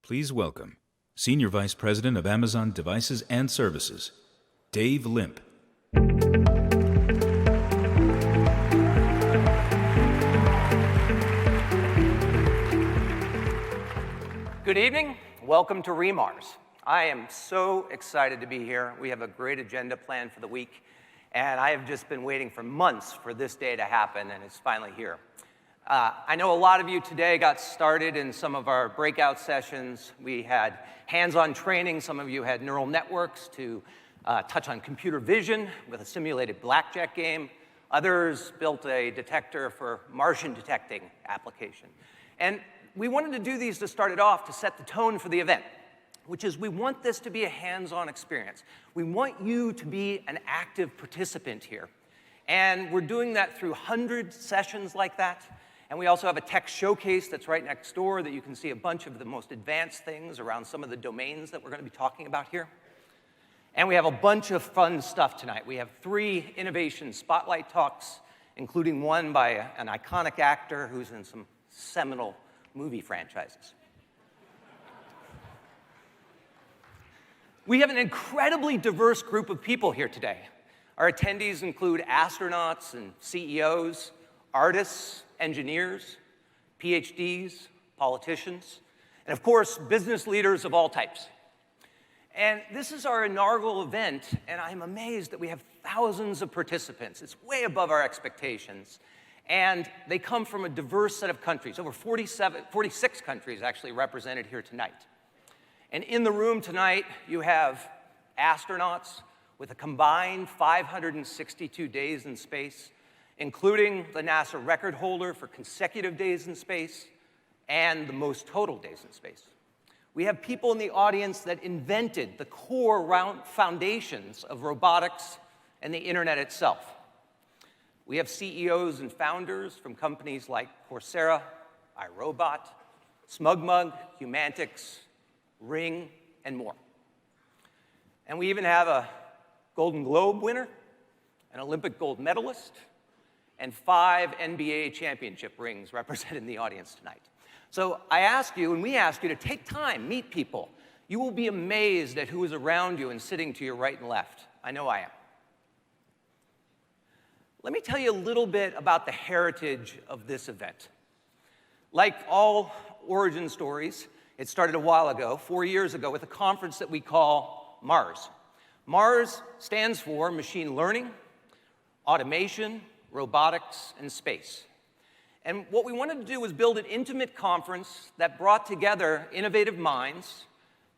Please welcome Senior Vice President of Amazon Devices and Services, Dave Limp. Good evening. Welcome to reMARS. I am so excited to be here. We have a great agenda planned for the week, and I have just been waiting for months for this day to happen, and it's finally here. I know a lot of you today got started in some of our breakout sessions. We had hands-on training. Some of you had neural networks to touch on computer vision with a simulated blackjack game. Others built a detector for Martian detecting application. And we wanted to do these to start it off to set the tone for the event, which is we want this to be a hands-on experience. We want you to be an active participant here. And we're doing that through 100 sessions like that. And we also have a tech showcase that's right next door that you can see a bunch of the most advanced things around some of the domains that we're going to be talking about here. And we have a bunch of fun stuff tonight. We have 3 innovation spotlight talks, including one by an iconic actor who's in some seminal movie franchises. We have an incredibly diverse group of people here today. Our attendees include astronauts and CEOs, artists, engineers, PhDs, politicians, and of course, business leaders of all types. And this is our inaugural event, and I'm amazed that we have thousands of participants. It's way above our expectations. And they come from a diverse set of countries, over 46 countries actually represented here tonight. And in the room tonight, you have astronauts with a combined 562 days in space, including the NASA record holder for consecutive days in space and the most total days in space. We have people in the audience that invented the core foundations of robotics and the internet itself. We have CEOs and founders from companies like Coursera, iRobot, SmugMug, Humantix, Ring, and more. And we even have a Golden Globe winner, an Olympic gold medalist, and 5 NBA championship rings represented in the audience tonight. So I ask you, and we ask you, to take time, meet people. You will be amazed at who is around you and sitting to your right and left. I know I am. Let me tell you a little bit about the heritage of this event. Like all origin stories, it started a while ago, 4 years ago, with a conference that we call MARS. MARS stands for Machine Learning, Automation, Robotics, and Space. And what we wanted to do was build an intimate conference that brought together innovative minds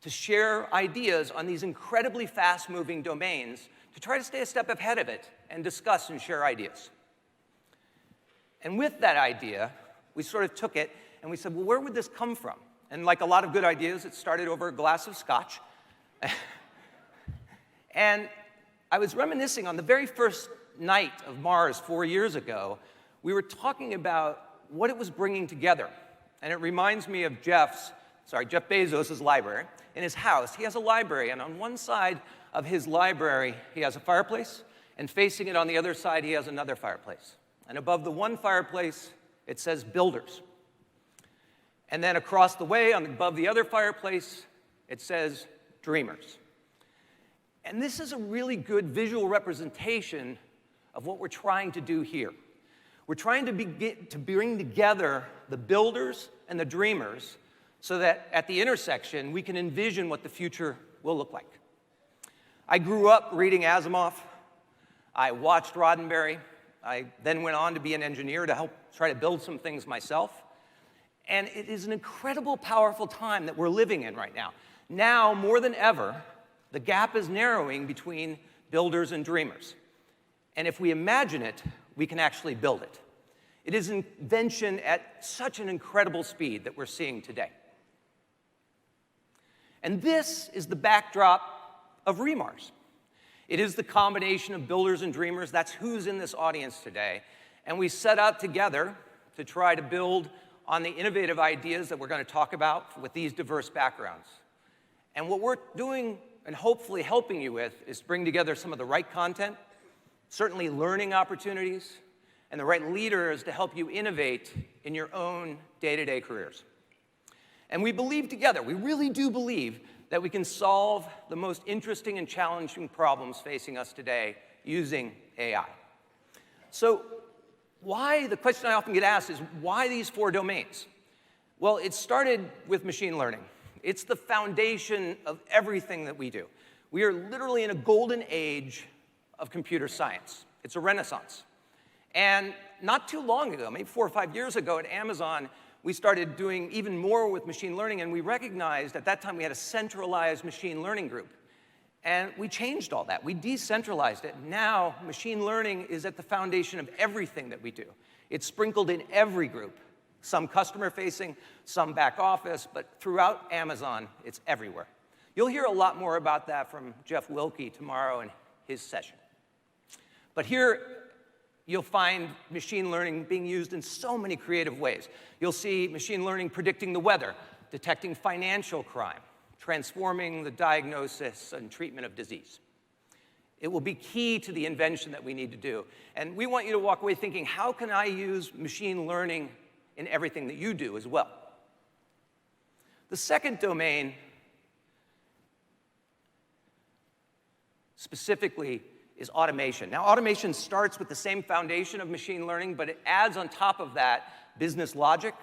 to share ideas on these incredibly fast-moving domains to try to stay a step ahead of it and discuss and share ideas. And with that idea, we sort of took it and we said, well, where would this come from? And like a lot of good ideas, it started over a glass of scotch. And I was reminiscing on the very first night of Mars 4 years ago. We were talking about what it was bringing together. And it reminds me of Jeff Bezos' library. In his house, he has a library, and on one side of his library, he has a fireplace, and facing it on the other side, he has another fireplace. And above the one fireplace, it says builders. And then across the way, above the other fireplace, it says dreamers. And this is a really good visual representation of what we're trying to do here. We're trying to bring together the builders and the dreamers so that at the intersection, we can envision what the future will look like. I grew up reading Asimov. I watched Roddenberry. I then went on to be an engineer to help try to build some things myself. And it is an incredible, powerful time that we're living in right now. Now, more than ever, the gap is narrowing between builders and dreamers. And if we imagine it, we can actually build it. It is an invention at such an incredible speed that we're seeing today. And this is the backdrop of reMARS. It is the combination of builders and dreamers. That's who's in this audience today. And we set out together to try to build on the innovative ideas that we're going to talk about with these diverse backgrounds. And what we're doing and hopefully helping you with is bring together some of the right content, certainly learning opportunities, and the right leaders to help you innovate in your own day-to-day careers. And we believe together, we really do believe, that we can solve the most interesting and challenging problems facing us today using AI. So the question I often get asked is, why these 4 domains? Well, it started with machine learning. It's the foundation of everything that we do. We are literally in a golden age of computer science. It's a renaissance. And not too long ago, maybe 4 or 5 years ago at Amazon, we started doing even more with machine learning, and we recognized at that time we had a centralized machine learning group. And we changed all that. We decentralized it. Now, machine learning is at the foundation of everything that we do. It's sprinkled in every group, some customer-facing, some back office, but throughout Amazon, it's everywhere. You'll hear a lot more about that from Jeff Wilkie tomorrow in his session. But here, you'll find machine learning being used in so many creative ways. You'll see machine learning predicting the weather, detecting financial crime, transforming the diagnosis and treatment of disease. It will be key to the invention that we need to do. And we want you to walk away thinking, how can I use machine learning in everything that you do as well? The second domain specifically is automation. Now, automation starts with the same foundation of machine learning, but it adds on top of that business logic,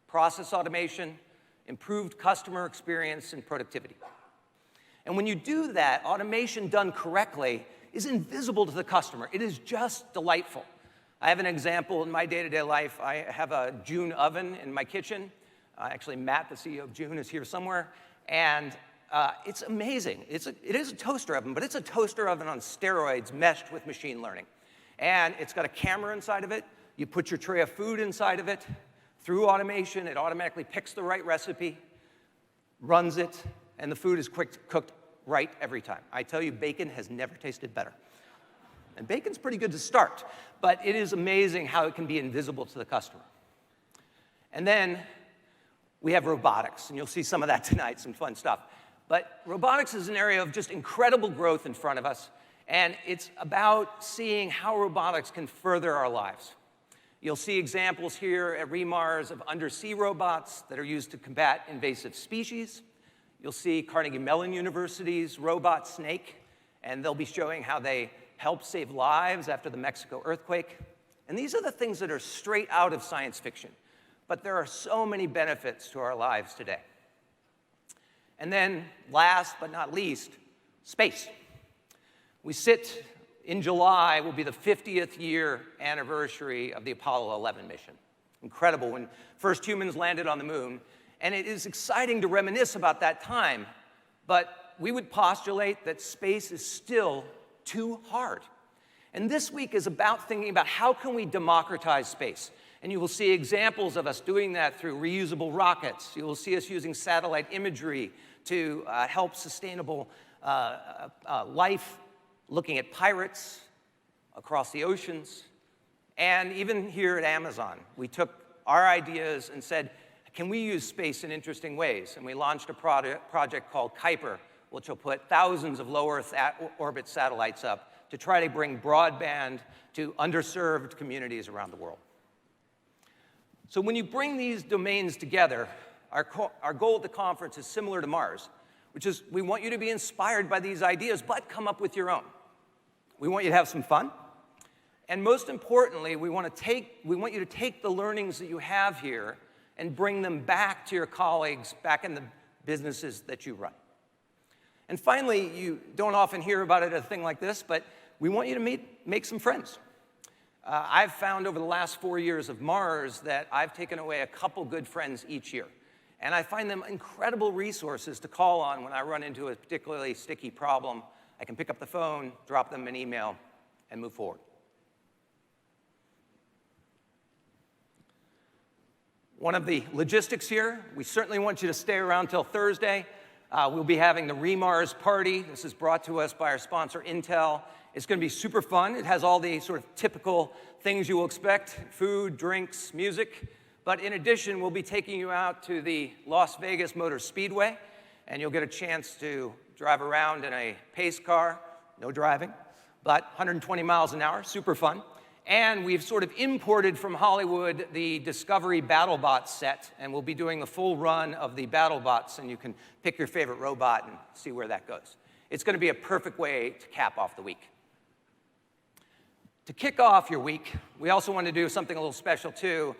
process automation, improved customer experience, and productivity. And when you do that, automation done correctly is invisible to the customer. It is just delightful. I have an example in my day-to-day life. I have a June oven in my kitchen. Actually, Matt, the CEO of June, is here somewhere. And it's amazing. It is a toaster oven, but it's a toaster oven on steroids meshed with machine learning. And it's got a camera inside of it. You put your tray of food inside of it. Through automation, it automatically picks the right recipe, runs it, and the food is cooked right every time. I tell you, bacon has never tasted better. And bacon's pretty good to start, but it is amazing how it can be invisible to the customer. And then we have robotics, and you'll see some of that tonight, some fun stuff. But robotics is an area of just incredible growth in front of us, and it's about seeing how robotics can further our lives. You'll see examples here at reMARS of undersea robots that are used to combat invasive species. You'll see Carnegie Mellon University's robot Snake, and they'll be showing how they help save lives after the Mexico earthquake. And these are the things that are straight out of science fiction. But there are so many benefits to our lives today. And then, last but not least, space. In July will be the 50th year anniversary of the Apollo 11 mission. Incredible, when first humans landed on the moon. And it is exciting to reminisce about that time, but we would postulate that space is still too hard. And this week is about thinking about how can we democratize space. And you will see examples of us doing that through reusable rockets. You will see us using satellite imagery to help sustainable life, looking at pirates across the oceans. And even here at Amazon, we took our ideas and said, can we use space in interesting ways? And we launched a project called Kuiper, which will put thousands of low Earth orbit satellites up to try to bring broadband to underserved communities around the world. So when you bring these domains together, our goal at the conference is similar to Mars, which is we want you to be inspired by these ideas, but come up with your own. We want you to have some fun. And most importantly, we want you to take the learnings that you have here and bring them back to your colleagues, back in the businesses that you run. And finally, you don't often hear about it at a thing like this, but we want you to make some friends. I've found over the last 4 years of Mars that I've taken away a couple good friends each year. And I find them incredible resources to call on when I run into a particularly sticky problem. I can pick up the phone, drop them an email, and move forward. One of the logistics here, we certainly want you to stay around till Thursday. We'll be having the reMARS Party. This is brought to us by our sponsor, Intel. It's going to be super fun. It has all the sort of typical things you will expect: food, drinks, music. But in addition, we'll be taking you out to the Las Vegas Motor Speedway, and you'll get a chance to drive around in a pace car, no driving, but 120 miles an hour, super fun. And we've sort of imported from Hollywood the Discovery BattleBots set, and we'll be doing the full run of the BattleBots, and you can pick your favorite robot and see where that goes. It's going to be a perfect way to cap off the week. To kick off your week, we also want to do something a little special, too.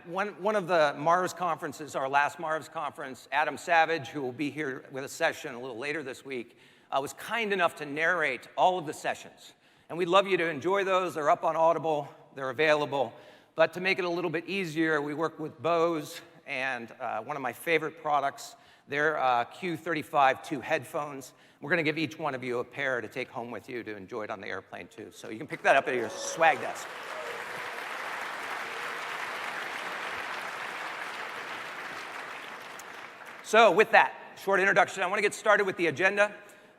One of the Mars conferences, our last Mars conference, Adam Savage, who will be here with a session a little later this week, was kind enough to narrate all of the sessions. And we'd love you to enjoy those. They're up on Audible. They're available. But to make it a little bit easier, we work with Bose and one of my favorite products, their Q35-2 headphones. We're going to give each one of you a pair to take home with you to enjoy it on the airplane, too. So you can pick that up at your swag desk. So with that short introduction, I want to get started with the agenda.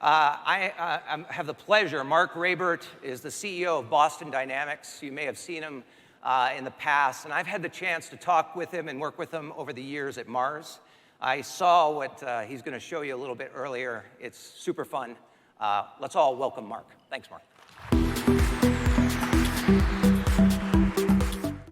I have the pleasure, Mark Raybert is the CEO of Boston Dynamics. You may have seen him in the past, and I've had the chance to talk with him and work with him over the years at Mars. I saw what he's going to show you a little bit earlier. It's super fun. Let's all welcome Mark. Thanks, Mark.